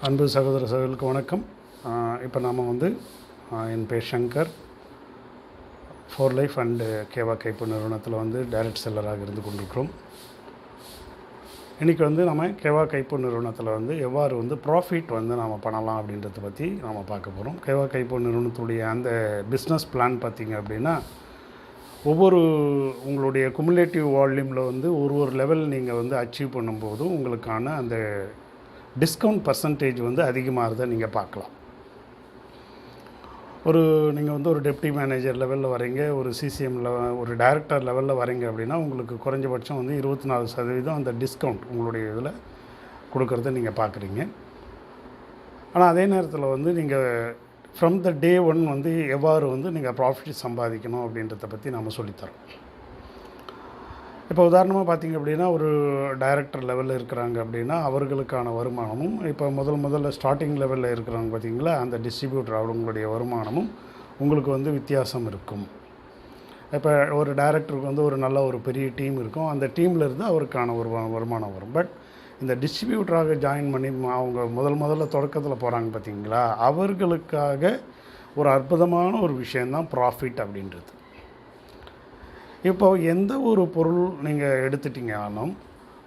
அன்பு சகோதர சகோதரர்களுக்கு வணக்கம். இப்போ நாம் என் பேர் சங்கர், 4Life அண்டு கேவா கைப்பு நிறுவனத்தில் டைரக்ட் செல்லராக இருந்து கொண்டிருக்கிறோம். இன்றைக்கி நம்ம கேவா கைப்பு நிறுவனத்தில் எவ்வாறு ப்ராஃபிட் நாம் பண்ணலாம் அப்படின்றத பற்றி நாம் பார்க்க போகிறோம். கேவா கைப்பு நிறுவனத்துடைய அந்த பிஸ்னஸ் பிளான் பார்த்திங்க அப்படின்னா, ஒவ்வொரு உங்களுடைய குமுலேட்டிவ் வால்யூமில் ஒரு லெவல் நீங்கள் அச்சீவ் பண்ணும்போதும் உங்களுக்கான அந்த டிஸ்கவுண்ட் பர்சன்டேஜ் அதிகமாகிறத நீங்கள் பார்க்கலாம். நீங்கள் ஒரு டெப்டி மேனேஜர் லெவலில் வரீங்க, ஒரு சிசிஎம்மில் ஒரு டைரக்டர் லெவலில் வரீங்க அப்படின்னா உங்களுக்கு குறைஞ்சபட்சம் 24% அந்த டிஸ்கவுண்ட் உங்களுடைய இதில் கொடுக்குறத நீங்கள் பார்க்குறீங்க. ஆனால் அதே நேரத்தில் நீங்கள் ஃப்ரம் த டே ஒன் எவ்வாறு நீங்கள் ப்ராஃபிட் சம்பாதிக்கணும் அப்படின்றத பற்றி நம்ம சொல்லித்தரோம். இப்போ உதாரணமாக பார்த்திங்க அப்படின்னா, ஒரு டைரக்டர் லெவலில் இருக்கிறாங்க அப்படின்னா அவர்களுக்கான வருமானமும், இப்போ முதல்ல ஸ்டார்டிங் லெவலில் இருக்கிறாங்க பார்த்திங்களா, அந்த டிஸ்ட்ரிபியூட்டர் அவங்களுடைய வருமானமும் உங்களுக்கு வித்தியாசம் இருக்கும். இப்போ ஒரு டைரக்டருக்கு ஒரு நல்ல ஒரு பெரிய டீம் இருக்கும், அந்த டீமில் இருந்து அவருக்கான ஒரு வருமானம் வரும். பட் இந்த டிஸ்ட்ரிபியூட்டராக ஜாயின் பண்ணி அவங்க முதல்ல தொடக்கத்தில் போகிறாங்க பார்த்திங்களா, அவர்களுக்காக ஒரு அற்புதமான ஒரு விஷயந்தான் ப்ராஃபிட் அப்படின்றது. இப்போ எந்த ஒரு பொருள் நீங்கள் எடுத்துட்டிங்கனாலும்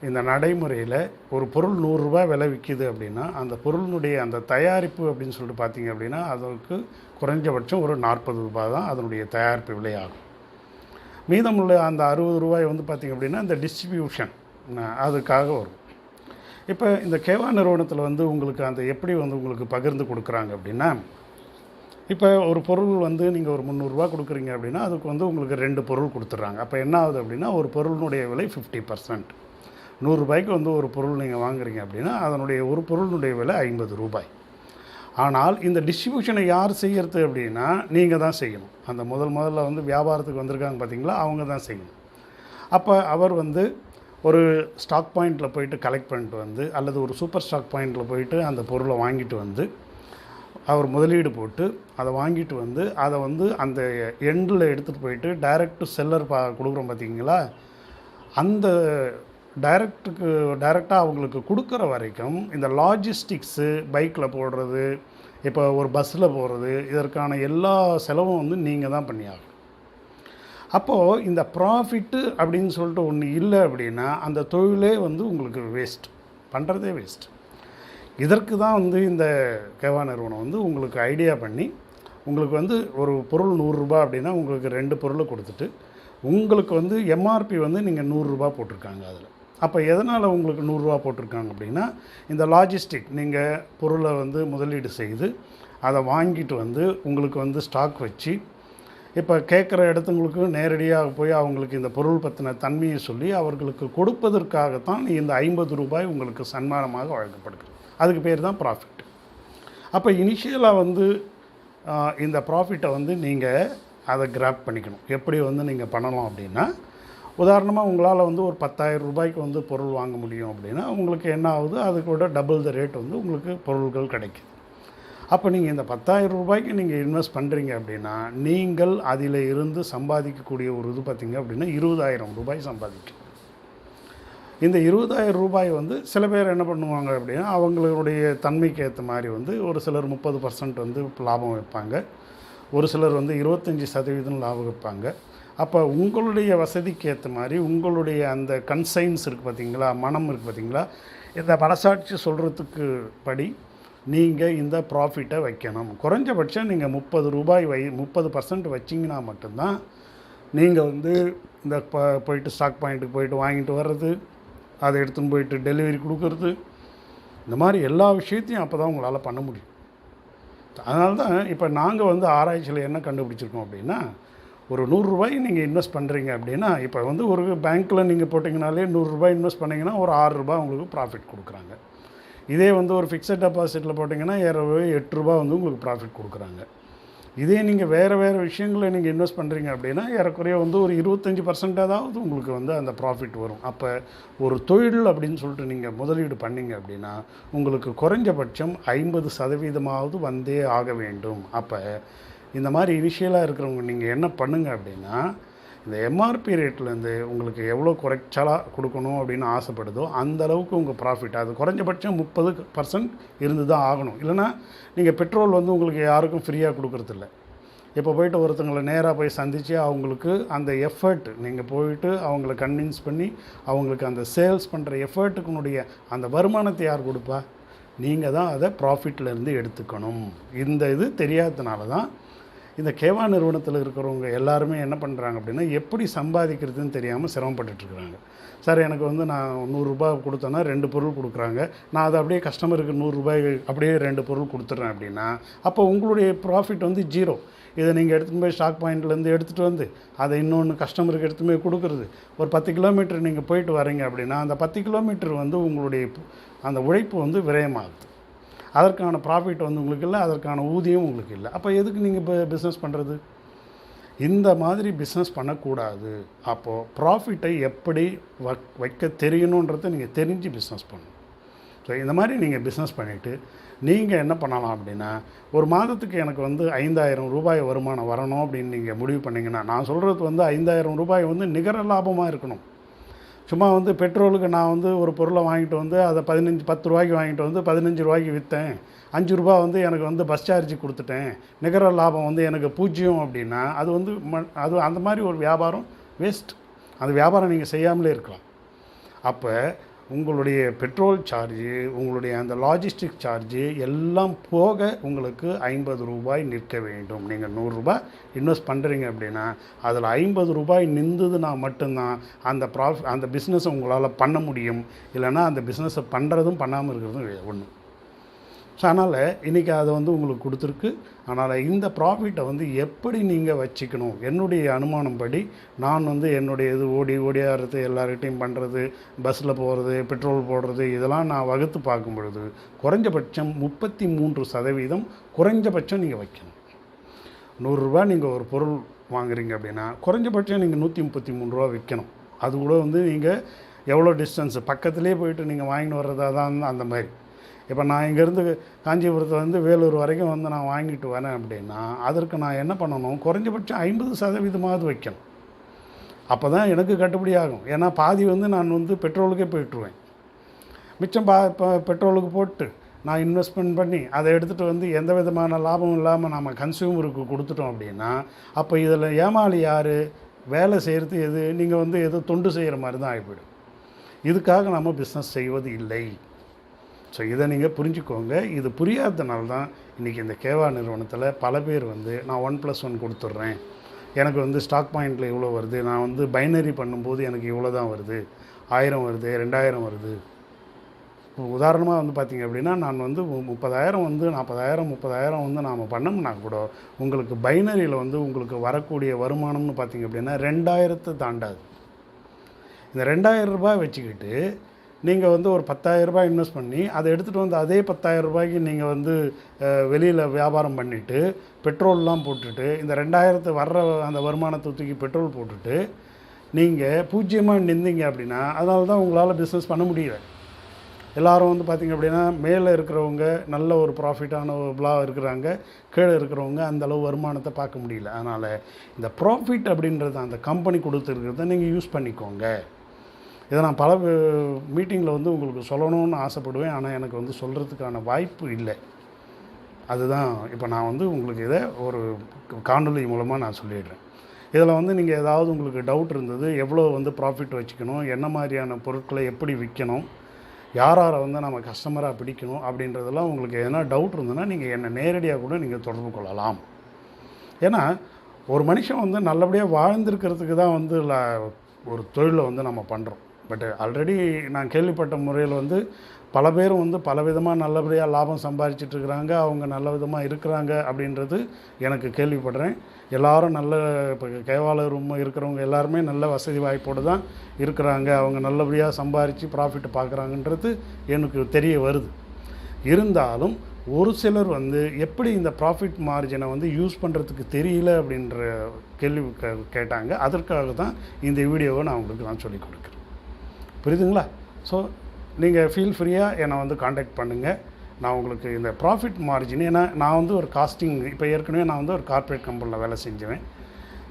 இந்த நடைமுறையில் ஒரு பொருள் 100 ரூபாய் விலை விற்கிது அப்படின்னா, அந்த பொருளினுடைய அந்த தயாரிப்பு அப்படின்னு சொல்லிட்டு பார்த்திங்க அப்படின்னா அதற்கு குறைஞ்சபட்சம் ஒரு 40 ரூபாய் தான் அதனுடைய தயாரிப்பு விலையாகும். மீதமுள்ள அந்த 60 ரூபாய் பார்த்திங்க அப்படின்னா இந்த டிஸ்ட்ரிபியூஷன் அதுக்காக வரும். இப்போ இந்த கேவா நிறுவனத்தில் உங்களுக்கு அந்த எப்படி உங்களுக்கு பகிர்ந்து கொடுக்குறாங்க அப்படின்னா, இப்போ ஒரு பொருள் நீங்கள் ஒரு 300 ரூபா கொடுக்குறீங்க அப்படின்னா அதுக்கு உங்களுக்கு 2 பொருள் கொடுத்துட்றாங்க. அப்போ என்ன ஆகுது அப்படின்னா, ஒரு பொருளினுடைய விலை 50%. 100 ரூபாய்க்கு ஒரு பொருள் நீங்கள் வாங்குறீங்க அப்படின்னா அதனுடைய ஒரு பொருளினுடைய விலை 50 ரூபாய். ஆனால் இந்த டிஸ்ட்ரிபியூஷனை யார் செய்கிறது அப்படின்னா நீங்கள் தான் செய்யணும். அந்த முதல்ல வியாபாரத்துக்கு வந்திருக்காங்க பார்த்திங்களா, அவங்க தான் செய்யணும். அப்போ அவர் ஒரு ஸ்டாக் பாயிண்ட்டில் போயிட்டு கலெக்ட் பண்ணிட்டு அல்லது ஒரு சூப்பர் ஸ்டாக் பாயிண்ட்டில் போயிட்டு அந்த பொருளை வாங்கிட்டு அவர் முதலீடு போட்டு அதை வாங்கிட்டு அதை அந்த எண்டில் எடுத்துகிட்டு போயிட்டு டைரக்ட் டு செல்லர் கொடுக்குறோம் பார்த்திங்களா, அந்த டைரெக்டாக அவங்களுக்கு கொடுக்குற வரைக்கும் இந்த லாஜிஸ்டிக்ஸு, பைக்கில் போடுறது, இப்போ ஒரு பஸ்ஸில் போகிறது, இதற்கான எல்லா செலவும் நீங்கள் தான் பண்ணியாகும். அப்போது இந்த ப்ராஃபிட்டு அப்படின்னு சொல்லிட்டு ஒன்று இல்லை அப்படின்னா அந்த தொழிலே உங்களுக்கு வேஸ்ட், பண்ணுறதே வேஸ்ட். இதற்கு தான் இந்த கேவா நிறுவனம் உங்களுக்கு ஐடியா பண்ணி உங்களுக்கு ஒரு பொருள் 100 ரூபாய் அப்படின்னா உங்களுக்கு 2 பொருளை கொடுத்துட்டு உங்களுக்கு எம்ஆர்பி நீங்கள் 100 ரூபாய் போட்டிருக்காங்க அதில். அப்போ எதனால் உங்களுக்கு 100 ரூபாய் போட்டிருக்காங்க அப்படின்னா, இந்த லாஜிஸ்டிக் நீங்கள் பொருளை முதலீடு செய்து அதை வாங்கிட்டு உங்களுக்கு ஸ்டாக் வச்சு இப்போ கேட்குற இடத்துங்களுக்கு நேரடியாக போய் அவங்களுக்கு இந்த பொருள் பற்றின தன்மையை சொல்லி அவர்களுக்கு கொடுப்பதற்காகத்தான் இந்த 50 ரூபாய் உங்களுக்கு சன்மானமாக வழங்கப்படுகிறது. அதுக்கு பேர் தான் ப்ராஃபிட். அப்போ இனிஷியலாக இந்த ப்ராஃபிட்டை நீங்கள் அதை கிராப் பண்ணிக்கணும். எப்படி நீங்கள் பண்ணலாம் அப்படின்னா, உதாரணமாக உங்களால் ஒரு 10,000 ரூபாய்க்கு பொருள் வாங்க முடியும் அப்படின்னா உங்களுக்கு என்ன ஆகுது, அதுக்கு விட டபுள் த ரேட் உங்களுக்கு பொருள்கள் கிடைக்குது. அப்போ நீங்கள் இந்த 10,000 ரூபாய்க்கு நீங்கள் இன்வெஸ்ட் பண்ணுறீங்க அப்படின்னா நீங்கள் அதில் இருந்து சம்பாதிக்கக்கூடிய ஒரு இது பார்த்திங்க அப்படின்னா 20,000 ரூபாய் சம்பாதிக்கும். இந்த 20,000 ரூபாய் சில பேர் என்ன பண்ணுவாங்க அப்படின்னா, அவங்களுடைய தன்மைக்கு ஏற்ற மாதிரி ஒரு சிலர் 30% லாபம் வைப்பாங்க, ஒரு சிலர் 25% லாபம் வைப்பாங்க. அப்போ உங்களுடைய வசதிக்கு ஏற்ற மாதிரி உங்களுடைய அந்த கன்சைன்ஸ் இருக்குது பார்த்திங்களா, மனம் இருக்குது பார்த்திங்களா, இந்த மனசாட்சி சொல்கிறதுக்கு படி நீங்கள் இந்த ப்ராஃபிட்டை வைக்கணும். குறைஞ்சபட்சம் நீங்கள் 30 ரூபாய் 30% வச்சிங்கன்னா மட்டும்தான் நீங்கள் இந்த போயிட்டு ஸ்டாக் பாயிண்ட்டுக்கு போயிட்டு வாங்கிட்டு வர்றது, அதை எடுத்துன்னு போயிட்டு டெலிவரி கொடுக்கறது, இந்த மாதிரி எல்லா விஷயத்தையும் அப்போ தான் உங்களால் பண்ண முடியும். அதனால தான் இப்போ நாங்கள் ஆராய்ச்சியில் என்ன கண்டுபிடிச்சிருக்கோம் அப்படின்னா, ஒரு 100 ரூபாய் நீங்கள் இன்வெஸ்ட் பண்ணுறீங்க அப்படின்னா, இப்போ ஒரு பேங்க்கில் நீங்கள் போட்டிங்கனாலே 100 ரூபாய் இன்வெஸ்ட் பண்ணிங்கன்னா ஒரு 6 ரூபாய் உங்களுக்கு ப்ராஃபிட் கொடுக்குறாங்க. இதே ஒரு ஃபிக்ஸட் டெபாசிட்டில் போட்டிங்கன்னா 8 ரூபாய் உங்களுக்கு ப்ராஃபிட் கொடுக்குறாங்க. இதே நீங்கள் வேறு விஷயங்களில் நீங்கள் இன்வெஸ்ட் பண்ணுறீங்க அப்படின்னா ஏறக்குறைய ஒரு 25% உங்களுக்கு அந்த ப்ராஃபிட் வரும். அப்போ ஒரு தொழில் அப்படின்னு சொல்லிட்டு நீங்கள் முதலீடு பண்ணிங்க அப்படின்னா உங்களுக்கு குறைஞ்சபட்சம் 50% வந்தே ஆக வேண்டும். அப்போ இந்த மாதிரி இனிஷியலாக இருக்கிறவங்க நீங்கள் என்ன பண்ணுங்கள் அப்படின்னா, இந்த எம்ஆர்பி ரேட்லேருந்து உங்களுக்கு எவ்வளோ குறைச்சலாக கொடுக்கணும் அப்படின்னு ஆசைப்படுதோ அந்த அளவுக்கு உங்கள் ப்ராஃபிட் அது குறைஞ்சபட்சம் 30% இருந்து தான் ஆகணும். இல்லைனா நீங்கள் பெட்ரோல் வந்து உங்களுக்கு யாருக்கும் ஃப்ரீயாக கொடுக்குறதில்ல. இப்போ போய்ட்டு ஒருத்தங்களை நேராக போய் சந்தித்து அவங்களுக்கு அந்த எஃபர்ட் நீங்கள் போயிட்டு அவங்கள கன்வின்ஸ் பண்ணி அவங்களுக்கு அந்த சேல்ஸ் பண்ணுற எஃபர்ட்டுக்குனுடைய அந்த வருமானத்தை யார் கொடுப்பா? நீங்கள் தான் அதை ப்ராஃபிட்லேருந்து எடுத்துக்கணும். இந்த இது தெரியாததுனால தான் இந்த கேவா நிறுவனத்தில் இருக்கிறவங்க எல்லாருமே என்ன பண்ணுறாங்க அப்படின்னா, எப்படி சம்பாதிக்கிறதுன்னு தெரியாமல் சிரமப்பட்டுட்ருக்குறாங்க. சார் எனக்கு வந்து நான் 100 ரூபாய் கொடுத்தேன்னா 2 பொருள் கொடுக்குறாங்க, நான் அதை அப்படியே கஸ்டமருக்கு 100 ரூபாய் அப்படியே 2 பொருள் கொடுத்துட்றேன் அப்படின்னா, அப்போ உங்களுடைய ப்ராஃபிட் வந்து 0. இதை நீங்கள் எடுத்துகிட்டு போய் ஸ்டாக் பாயிண்ட்லேருந்து எடுத்துகிட்டு வந்து அதை இன்னொன்று கஸ்டமருக்கு எடுத்துகிட்டு போய் கொடுக்குறது. ஒரு 10 கிலோமீட்டர் நீங்கள் போயிட்டு வரீங்க அப்படின்னா அந்த 10 கிலோமீட்டர் வந்து உங்களுடைய அந்த உழைப்பு வந்து விரயமாகுது. அதற்கான ப்ராஃபிட் வந்து உங்களுக்கு இல்லை, அதற்கான ஊதியம் உங்களுக்கு இல்லை. அப்போ எதுக்கு நீங்கள் இப்போ பிஸ்னஸ் பண்ணுறது? இந்த மாதிரி பிஸ்னஸ் பண்ணக்கூடாது. அப்போது ப்ராஃபிட்டை எப்படி வைக்க தெரியணுன்றதை நீங்கள் தெரிஞ்சு பிஸ்னஸ் பண்ணணும். ஸோ இந்த மாதிரி நீங்கள் பிஸ்னஸ் பண்ணிவிட்டு நீங்கள் என்ன பண்ணலாம் அப்படின்னா, ஒரு மாதத்துக்கு எனக்கு வந்து 5000 ரூபாய் வருமானம் வரணும் அப்படின்னு நீங்கள் முடிவு பண்ணிங்கன்னா, நான் சொல்கிறது வந்து 5000 ரூபாய் வந்து நிகர லாபமாக இருக்கணும். சும்மா வந்து பெட்ரோலுக்கு நான் வந்து ஒரு பொருளை வாங்கிட்டு வந்து அதை 10 ரூபாய்க்கு வாங்கிட்டு வந்து 15 ரூபாய்க்கு விற்றேன், 5 ரூபா வந்து எனக்கு வந்து பஸ் சார்ஜ் கொடுத்துட்டேன், நிகர லாபம் வந்து எனக்கு 0 அப்படின்னா அது வந்து அது அந்த மாதிரி ஒரு வியாபாரம் வேஸ்ட். அந்த வியாபாரம் நீங்கள் செய்யாமலே இருக்கலாம். அப்போ உங்களுடைய பெட்ரோல் சார்ஜு, உங்களுடைய அந்த லாஜிஸ்டிக் சார்ஜு எல்லாம் போக உங்களுக்கு 50 ரூபாய் நிற்க வேண்டும். நீங்கள் 100 ரூபாய் இன்வெஸ்ட் பண்ணுறீங்க அப்படின்னா அதில் 50 ரூபாய் நின்றதுனா மட்டும்தான் அந்த பிஸ்னஸை உங்களால் பண்ண முடியும். இல்லைனா அந்த பிஸ்னஸை பண்ணுறதும் பண்ணாமல் இருக்கிறதும் ஒன்று. ஸோ அதனால் இன்றைக்கி அதை வந்து உங்களுக்கு கொடுத்துருக்கு. அதனால் இந்த ப்ராஃபிட்டை வந்து எப்படி நீங்கள் வச்சுக்கணும், என்னுடைய அனுமானம் படி நான் வந்து என்னுடைய இது ஓடியாடுறது, எல்லார்கிட்டையும் பண்ணுறது, பஸ்ஸில் போகிறது, பெட்ரோல் போடுறது, இதெல்லாம் நான் வகுத்து பார்க்கும் பொழுது குறைஞ்சபட்சம் 33% குறைஞ்சபட்சம் நீங்கள் வைக்கணும். 100 ரூபா நீங்கள் ஒரு பொருள் வாங்குறீங்க அப்படின்னா குறைஞ்சபட்சம் நீங்கள் 133 ரூபா விற்கணும். அது கூட வந்து நீங்கள் எவ்வளோ டிஸ்டன்ஸு பக்கத்துலேயே போயிட்டு நீங்கள் வாங்கிட்டு வர்றதா தான் அந்த மாதிரி. இப்போ நான் இங்கேருந்து காஞ்சிபுரத்துலேருந்து வேலூர் வரைக்கும் வந்து நான் வாங்கிட்டு வரேன் அப்படின்னா அதற்கு நான் என்ன பண்ணணும், குறைஞ்சபட்சம் 50% வைக்கணும். அப்போ தான் எனக்கு கட்டுப்படி ஆகும். ஏன்னா பாதி வந்து நான் வந்து பெட்ரோலுக்கே போய்ட்டுருவேன். மிச்சம் இப்போ பெட்ரோலுக்கு போட்டு நான் இன்வெஸ்ட்மெண்ட் பண்ணி அதை எடுத்துகிட்டு வந்து எந்த விதமான லாபம் இல்லாமல் நம்ம கன்சியூமருக்கு கொடுத்துட்டோம் அப்படின்னா அப்போ இதில் ஏமாளி யார், வேலை செய்கிறது எது, நீங்கள் வந்து ஏதோ தொண்டு செய்கிற மாதிரி தான் ஆகிவிடும். இதுக்காக நம்ம பிஸ்னஸ் செய்வது இல்லை. ஸோ இதை நீங்கள் புரிஞ்சுக்கோங்க. இது புரியாததுனால தான் இன்றைக்கி இந்த கேவா நிறுவனத்தில் பல பேர் வந்து நான் 1+1 கொடுத்துட்றேன், எனக்கு வந்து ஸ்டாக் பாயிண்டில் இவ்வளோ வருது, நான் வந்து பைனரி பண்ணும்போது எனக்கு இவ்வளோ தான் வருது, 1000 வருது, 2000 வருது. உதாரணமாக வந்து பார்த்திங்க அப்படின்னா நான் வந்து 30,000 வந்து 40,000 வந்து நாம் பண்ணோம்னா கூட உங்களுக்கு பைனரியில் வந்து உங்களுக்கு வரக்கூடிய வருமானம்னு பார்த்திங்க அப்படின்னா 2000 தாண்டாது. இந்த 2000 ரூபாய் வச்சுக்கிட்டு நீங்கள் வந்து ஒரு 10,000 ரூபாய் இன்வெஸ்ட் பண்ணி அதை எடுத்துகிட்டு வந்து அதே 10,000 ரூபாய்க்கு நீங்கள் வந்து வெளியில் வியாபாரம் பண்ணிவிட்டு பெட்ரோல்லாம் போட்டுட்டு இந்த 2000 வர்ற அந்த வருமானத்தை தூக்கி பெட்ரோல் போட்டுட்டு நீங்கள் 0 நின்றீங்க அப்படின்னா அதனால தான் உங்களால் பிஸ்னஸ் பண்ண முடியல. எல்லோரும் வந்து பார்த்திங்க அப்படின்னா மேலே இருக்கிறவங்க நல்ல ஒரு ப்ராஃபிட்டான இருக்கிறாங்க, கீழே இருக்கிறவங்க அந்தளவு வருமானத்தை பார்க்க முடியல. அதனால் இந்த ப்ராஃபிட் அப்படின்றது அந்த கம்பெனி கொடுத்துருக்கிறத நீங்கள் யூஸ் பண்ணிக்கோங்க. இதை நான் பல மீட்டிங்கில் வந்து உங்களுக்கு சொல்லணும்னு ஆசைப்படுவேன், ஆனால் எனக்கு வந்து சொல்கிறதுக்கான வாய்ப்பு இல்லை. அதுதான் இப்போ நான் வந்து உங்களுக்கு இதை ஒரு காணொலி மூலமாக நான் சொல்லிடுறேன். இதில் வந்து நீங்கள் ஏதாவது உங்களுக்கு டவுட் இருந்தது, எவ்வளோ வந்து ப்ராஃபிட் வச்சுக்கணும், என்ன மாதிரியான பொருட்களை எப்படி விற்கணும், யாரை வந்து நம்ம கஸ்டமராக பிடிக்கணும் அப்படின்றதெல்லாம் உங்களுக்கு எதனா டவுட் இருந்ததுன்னா நீங்கள் என்னை நேரடியாக கூட நீங்கள் தொடர்பு கொள்ளலாம். ஏன்னா ஒரு மனுஷன் வந்து நல்லபடியாக வாழ்ந்திருக்கிறதுக்கு தான் வந்து ஒரு தொழிலை வந்து நம்ம பண்ணுறோம். பட் ஆல்ரெடி நான் கேள்விப்பட்ட முறையில் வந்து பல பேரும் வந்து பலவிதமாக நல்லபடியாக லாபம் சம்பாதிச்சிட்ருக்குறாங்க, அவங்க நல்ல விதமாக இருக்கிறாங்க அப்படின்றது எனக்கு கேள்விப்படுறேன். எல்லோரும் நல்ல இப்போ கேவாலர் இருக்கிறவங்க எல்லாருமே நல்ல வசதி வாய்ப்போடு தான் இருக்கிறாங்க, அவங்க நல்லபடியாக சம்பாதிச்சு ப்ராஃபிட் பார்க்குறாங்கன்றது எனக்கு தெரிய வருது. இருந்தாலும் ஒரு சிலர் வந்து எப்படி இந்த ப்ராஃபிட் மார்ஜினை வந்து யூஸ் பண்ணுறதுக்கு தெரியல அப்படின்ற கேள்வி கேட்டாங்க. அதற்காக தான் இந்த வீடியோவை நான் உங்களுக்கு சொல்லிக் கொடுக்குறேன். புரியுதுங்களா? ஸோ நீங்கள் ஃபீல் ஃப்ரீயாக என்னை வந்து காண்டாக்ட் பண்ணுங்கள். நான் உங்களுக்கு இந்த ப்ராஃபிட் மார்ஜின், ஏன்னா நான் வந்து ஒரு காஸ்டிங் இப்போ ஏற்கனவே நான் வந்து ஒரு கார்ப்பரேட் கம்பெனியில் வேலை செஞ்சுவேன்.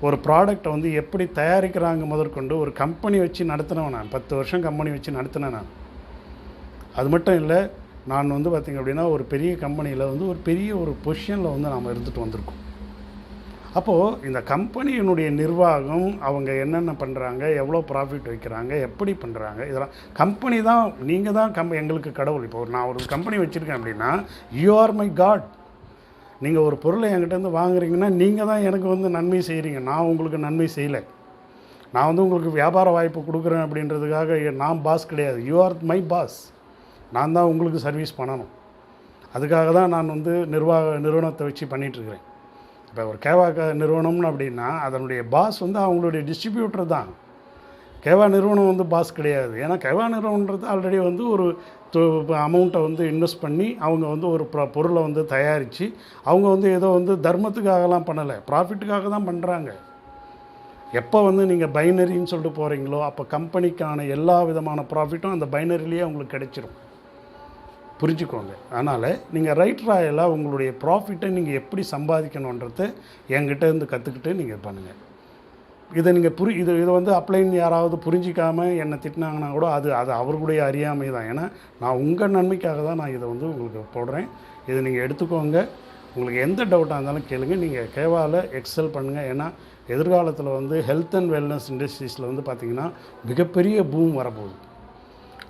ஒரு ப்ராடக்டை வந்து எப்படி தயாரிக்கிறாங்க முதற்கொண்டு ஒரு கம்பெனி வச்சு நடத்தினவன் நான். 10 வருஷம் கம்பெனி வச்சு நடத்தினேன் நான். அது மட்டும் இல்லை, நான் வந்து பார்த்திங்க அப்படின்னா ஒரு பெரிய கம்பெனியில் வந்து ஒரு பெரிய ஒரு பொசிஷனில் வந்து நாம் இருந்துட்டு வந்திருக்கோம். அப்போது இந்த கம்பெனியினுடைய நிர்வாகம் அவங்க என்னென்ன பண்ணுறாங்க, எவ்வளோ ப்ராஃபிட் வைக்கிறாங்க, எப்படி பண்ணுறாங்க, இதெல்லாம் கம்பெனி தான். நீங்கள் தான் எங்களுக்கு கடவுள். இப்போ நான் ஒரு கம்பெனி வச்சுருக்கேன் அப்படின்னா, யூ ஆர் மை காட். நீங்கள் ஒரு பொருளை என்கிட்டேருந்து வாங்குறீங்கன்னா நீங்கள் தான் எனக்கு வந்து நன்மை செய்கிறீங்க. நான் உங்களுக்கு நன்மை செய்யலை. நான் வந்து உங்களுக்கு வியாபார வாய்ப்பு கொடுக்குறேன் அப்படின்றதுக்காக நான் பாஸ் கிடையாது. You are my boss. நான் தான் உங்களுக்கு சர்வீஸ் பண்ணணும். அதுக்காக தான் நான் வந்து நிறுவனத்தை வச்சு பண்ணிகிட்ருக்கிறேன். இப்போ ஒரு கேவா நிறுவனம்னு அப்படின்னா அதனுடைய பாஸ் வந்து அவங்களுடைய டிஸ்ட்ரிபியூட்டர் தான். கேவா நிறுவனம் வந்து பாஸ் கிடையாது. ஏன்னா கேவா நிறுவனன்றது ஆல்ரெடி வந்து ஒரு அமௌண்ட்டை வந்து இன்வெஸ்ட் பண்ணி அவங்க வந்து ஒரு பொருளை வந்து தயாரித்து அவங்க வந்து ஏதோ வந்து தர்மத்துக்காகலாம் பண்ணலை, ப்ராஃபிட்டுக்காக தான் பண்ணுறாங்க. எப்போ வந்து நீங்கள் பைனரின்னு சொல்லிட்டு போகிறீங்களோ அப்போ கம்பெனிக்கான எல்லா விதமான ப்ராஃபிட்டும் அந்த பைனரிலேயே உங்களுக்கு கிடைச்சிரும். புரிஞ்சுக்கோங்க. அதனால் நீங்கள் ரைட் ராயலாக உங்களுடைய ப்ராஃபிட்டை நீங்கள் எப்படி சம்பாதிக்கணுன்றதை என்கிட்ட இருந்து கற்றுக்கிட்டு நீங்கள் பண்ணுங்கள். இதை நீங்கள் இதை வந்து அப்ளைன்னு யாராவது புரிஞ்சிக்காமல் என்னை திட்டினாங்கன்னா கூட அது அவர்களுடைய அறியாமை தான். ஏன்னா நான் உங்கள் நன்மைக்காக தான் நான் இதை வந்து உங்களுக்கு போடுறேன். இதை நீங்கள் எடுத்துக்கோங்க. உங்களுக்கு எந்த டவுட்டாக இருந்தாலும் கேளுங்க. நீங்கள் கேவாவில் எக்ஸல் பண்ணுங்கள். ஏன்னா எதிர்காலத்தில் வந்து ஹெல்த் அண்ட் வெல்னஸ் இண்டஸ்ட்ரீஸில் வந்து பார்த்திங்கன்னா மிகப்பெரிய பூம் வரப்போகுது.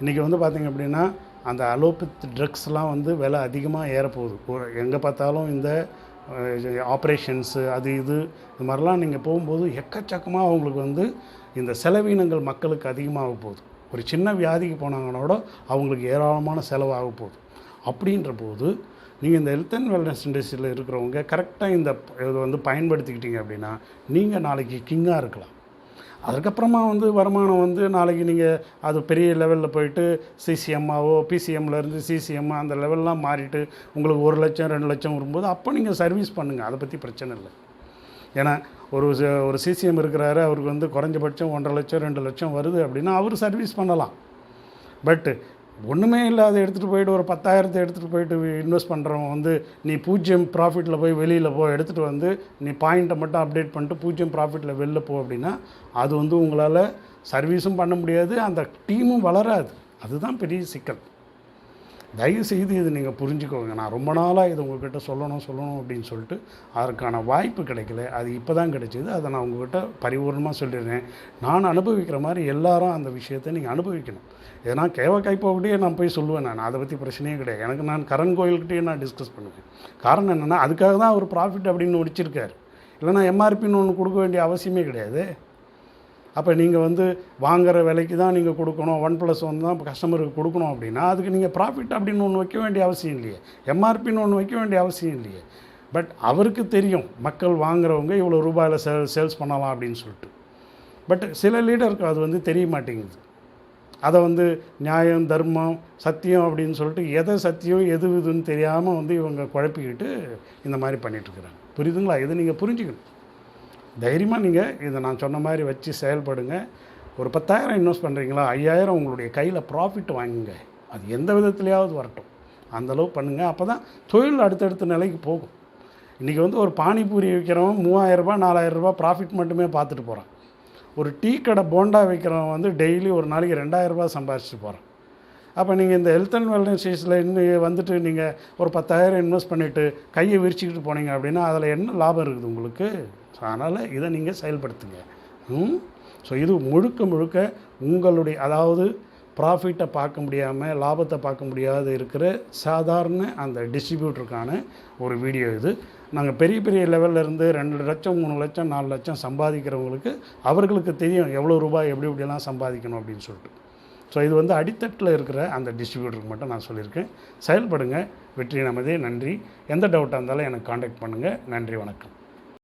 இன்றைக்கி வந்து பார்த்திங்க அப்படின்னா அந்த அலோபத் ட்ரக்ஸ்லாம் வந்து விலை அதிகமாக ஏறப்போகுது. எங்கே பார்த்தாலும் இந்த ஆப்ரேஷன்ஸு இது மாதிரிலாம் நீங்கள் போகும்போது எக்கச்சக்கமாக அவங்களுக்கு வந்து இந்த செலவினங்கள் மக்களுக்கு அதிகமாக போகுது. ஒரு சின்ன வியாதிக்கு போனாங்கன்னோட அவங்களுக்கு ஏராளமான செலவாக போகுது. அப்படின்ற போது நீங்கள் இந்த ஹெல்த் அண்ட் வெல்னஸ் இண்டஸ்ட்ரியில் இருக்கிறவங்க கரெக்டாக இந்த இதை வந்து பயன்படுத்திக்கிட்டீங்க அப்படின்னா நீங்கள் நாளைக்கு கிங்காக இருக்கலாம். அதுக்கப்புறமா வந்து வருமானம் வந்து நாளைக்கு நீங்கள் அது பெரிய லெவலில் போயிட்டு சிசிஎம்மாவோ பிசிஎம்லேருந்து சிசிஎம் அந்த லெவல்லாம் மாறிட்டு உங்களுக்கு 1 லட்சம் 2 லட்சம் வரும்போது அப்போ நீங்கள் சர்வீஸ் பண்ணுங்கள். அதை பற்றி பிரச்சனை இல்லை. ஏன்னா ஒரு சிசிஎம் இருக்கிறாரு, அவருக்கு வந்து குறைஞ்சபட்சம் 1.5 லட்சம் 2 லட்சம் வருது அப்படின்னா அவர் சர்வீஸ் பண்ணலாம். பட்டு ஒன்றுமே இல்லாத எடுத்துகிட்டு போயிட்டு ஒரு 10,000 எடுத்துகிட்டு போயிட்டு இன்வெஸ்ட் பண்ணுறவங்க வந்து நீ 0 ப்ராஃபிட்டில் போய் வெளியில் எடுத்துகிட்டு வந்து நீ பாயிண்ட்டை மட்டும் அப்டேட் பண்ணிட்டு 0 ப்ராஃபிட்டில் வெளில அப்படின்னா அது வந்து உங்களால் சர்வீஸும் பண்ண முடியாது, அந்த டீமும் வளராது. அதுதான் பெரிய சிக்கல். தயவுசெய்து இது நீங்கள் புரிஞ்சுக்கோங்க. நான் ரொம்ப நாளாக இது உங்கள்கிட்ட சொல்லணும் அப்படின்னு சொல்லிட்டு அதற்கான வாய்ப்பு கிடைக்கல. அது இப்போ தான் கிடைச்சிது. அதை நான் உங்கள்கிட்ட பரிபூர்ணமாக சொல்லிடுறேன். நான் அனுபவிக்கிற மாதிரி எல்லாரும் அந்த விஷயத்தை நீங்கள் அனுபவிக்கணும். ஏன்னா கேவா கைப்போக்கிட்டே நான் போய் சொல்லுவேன். நான் அதை பற்றி பிரச்சனையே கிடையாது. எனக்கு நான் கரண் கோயில்கிட்டே நான் டிஸ்கஸ் பண்ணுவேன். காரணம் என்னென்னா அதுக்காக தான் அவர் ப்ராஃபிட் அப்படின்னு முடிச்சிருக்காரு. இல்லைனா எம்ஆர்பின்னு ஒன்று கொடுக்க வேண்டிய அவசியமே கிடையாது. அப்போ நீங்கள் வந்து வாங்குகிற விலைக்கு தான் நீங்கள் கொடுக்கணும், 1+1 தான் கஸ்டமருக்கு கொடுக்கணும் அப்படின்னா அதுக்கு நீங்கள் ப்ராஃபிட் அப்படின்னு ஒன்று வைக்க வேண்டிய அவசியம் இல்லையே, எம்ஆர்பின்னு ஒன்று வைக்க வேண்டிய அவசியம் இல்லையே. பட் அவருக்கு தெரியும் மக்கள் வாங்குறவங்க இவ்வளோ ரூபாயில் சேல்ஸ் பண்ணலாம் அப்படின்னு சொல்லிட்டு. பட் சில லீடருக்கு அது வந்து தெரிய மாட்டேங்குது. அதை வந்து நியாயம் தர்மம் சத்தியம் அப்படின்னு சொல்லிட்டு எதை சத்தியம் எது இதுன்னு தெரியாமல் வந்து இவங்க குழப்பிக்கிட்டு இந்த மாதிரி பண்ணிகிட்ருக்குறாங்க. புரியுதுங்களா? இதை நீங்கள் புரிஞ்சுக்கணும். தைரியமாக நீங்கள் இதை நான் சொன்ன மாதிரி வச்சு செயல்படுங்க. ஒரு 10,000 இன்வெஸ்ட் பண்ணுறீங்களா, 5,000 உங்களுடைய கையில் ப்ராஃபிட் வாங்குங்க. அது எந்த விதத்துலையாவது வரட்டும், அந்தளவு பண்ணுங்கள். அப்போ தான் தொழில் அடுத்தடுத்த நிலைக்கு போகும். இன்றைக்கி வந்து ஒரு பானிபூரி விற்கிறவன் 3,000 ரூபா 4,000 ரூபா ப்ராஃபிட் மட்டுமே பார்த்துட்டு போகிறான். ஒரு டீ கடை போண்டா விற்கிறவன் வந்து டெய்லி ஒரு நாளைக்கு 2,000 ரூபா சம்பாதிச்சுட்டு போகிறான். அப்போ நீங்கள் இந்த ஹெல்த் அண்ட் வெல்னஸ் இண்டஸ்ட்ரீஸில் இன்னும் வந்துட்டு நீங்கள் ஒரு 10,000 இன்வெஸ்ட் பண்ணிவிட்டு கையை விரிச்சிக்கிட்டு போனீங்க அப்படின்னா அதில் என்ன லாபம் இருக்குது உங்களுக்கு? ஸோ அதனால் இதை நீங்கள் செயல்படுத்துங்க. ஸோ இது முழுக்க உங்களுடைய அதாவது ப்ராஃபிட்டை பார்க்க முடியாமல் லாபத்தை பார்க்க முடியாத இருக்கிற சாதாரண அந்த டிஸ்ட்ரிபியூட்டருக்கான ஒரு வீடியோ இது. நாங்கள் பெரிய லெவலில் இருந்து 2 லட்சம் 3 லட்சம் 4 லட்சம் சம்பாதிக்கிறவங்களுக்கு அவர்களுக்கு தெரியும் எவ்வளோ ரூபாய் எப்படிலாம் சம்பாதிக்கணும் அப்படின்னு சொல்லிட்டு. ஸோ இது வந்து அடித்தட்டில் இருக்கிற அந்த டிஸ்ட்ரிபியூட்டருக்கு மட்டும் நான் சொல்லியிருக்கேன். செயல்படுங்க. வெற்றி நமதே. நன்றி. எந்த டவுட்டாக இருந்தாலும் எனக்கு காண்டாக்ட் பண்ணுங்கள். நன்றி, வணக்கம்.